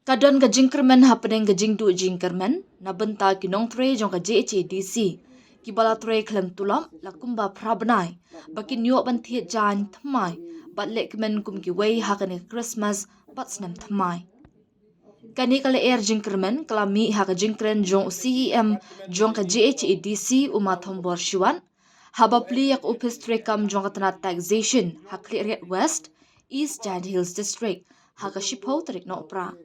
Kadon ka jingkermen happening ka jingdu jingkermen na benta kinong tre jong ka JHADC. Kibala tre klem tulam la kumba prabnai. Bakin yo ban thiet jan thamai. Bat lek men kum ki wei hakani Christmas bat snam thamai. Kani kala air jingkermen kala mi haka jingkren jong CEM jong ka JHADC umathom bor shiwan. Haba pli yak upis tre kam jong ka tanat taxation hakli red west East Giant Hills District haka shipho tarik no pra.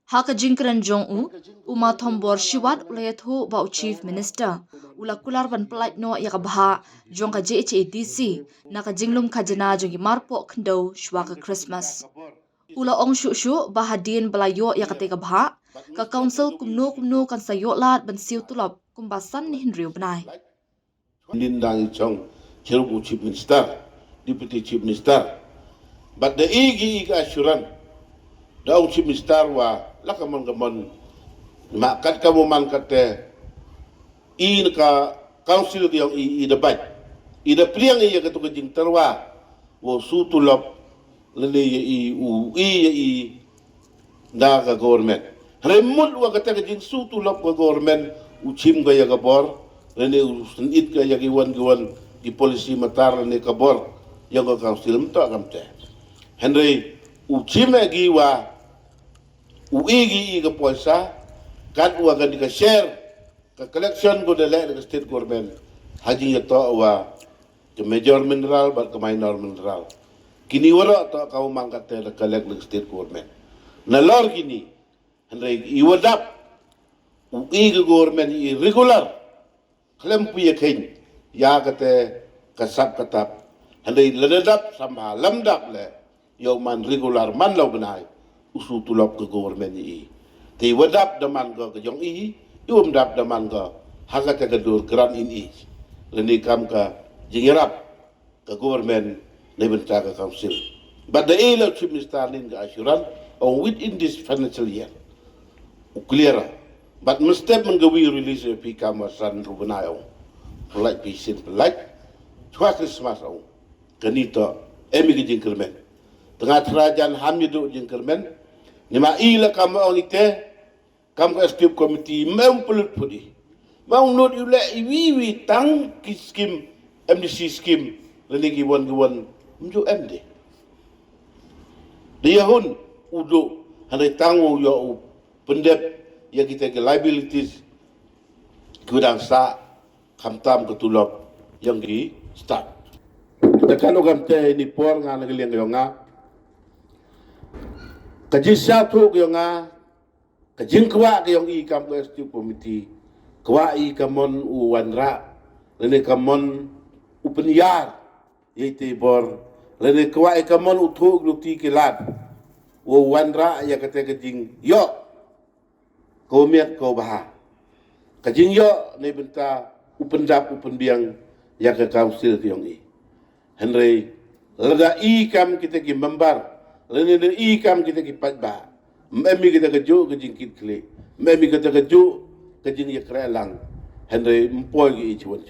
Haka jingkren jong uma thombor shiwat ulayathu ba chief minister ula kular ban plait no yakabha jong ka JHADC na ka jinglum khajana jong marpo khndo shwa ka Christmas ula ong shu bahadin balayo yakate ka bha ka council kumno kan sayo lat ban siu tulop kumbasan ni hinriu banai Lindang chong cherubu chief minister deputy chief minister but the igi assurance daw chief minister wa lakamon gamon makat kamu man kate in ka council yang i debat i de priang i ka to jing terwa wo sutulop lele i da ka government remut wa kate jing sutulop ka government uchim ga ya gabor lele urusan it ka ya giwan di polisi matar lele kabor yang ka council mta kamte Henry uchim gi wa uigi ka poisa kan wa kan ka share ka collection go de le state government haji ya to wa ke major mineral ba ke minor mineral kini wara to ka mangkat te collect state government na lor kini Henry iwadap uigi government i regular klem puya khin ya kate kasap katap Henry ledap sama lamdap le yo man regular man law benai usu tulop ke government i ti wadap daman ko ke jong i ium dap daman ko haga te gadur gran in i leni kam ka jingirap ke government ne benta ka council but the elo chief minister nin ka assurance on within this financial year clear but mustep mengawi release pi kam san rubenayo like pi sin like chwa Christmas au kanito emi ke jingkermen tengah kerajaan hamidu jingkermen Nima ila kama onite kam ka skip committee mem pulut pudi mau not ule iwi tang ki skim MDC skim leni giwan mju MD dia hun udo hande tangu yo pendep ya kita ke liabilities kudang sa kamtam ketulop yang di start kita kan ogam te ni por nga nagliang yo nga kajisya tu kyo nga kajing kwa kyo i kam ko ST committee kwa i kamon uwanra lene kamon upenyar yete bor lene kwa i kamon uthuk lukti kilat uwanra ya kate kajing yo ko miat ko baha kajing yo ne benta upendap upenbiang ya ke council kyo i Henry lada i kam kita ki membar lene ikam kita kipat ba memi kita keju kejingkit kle memi kita keju kejing ya krelang Henry mpoi gi chuan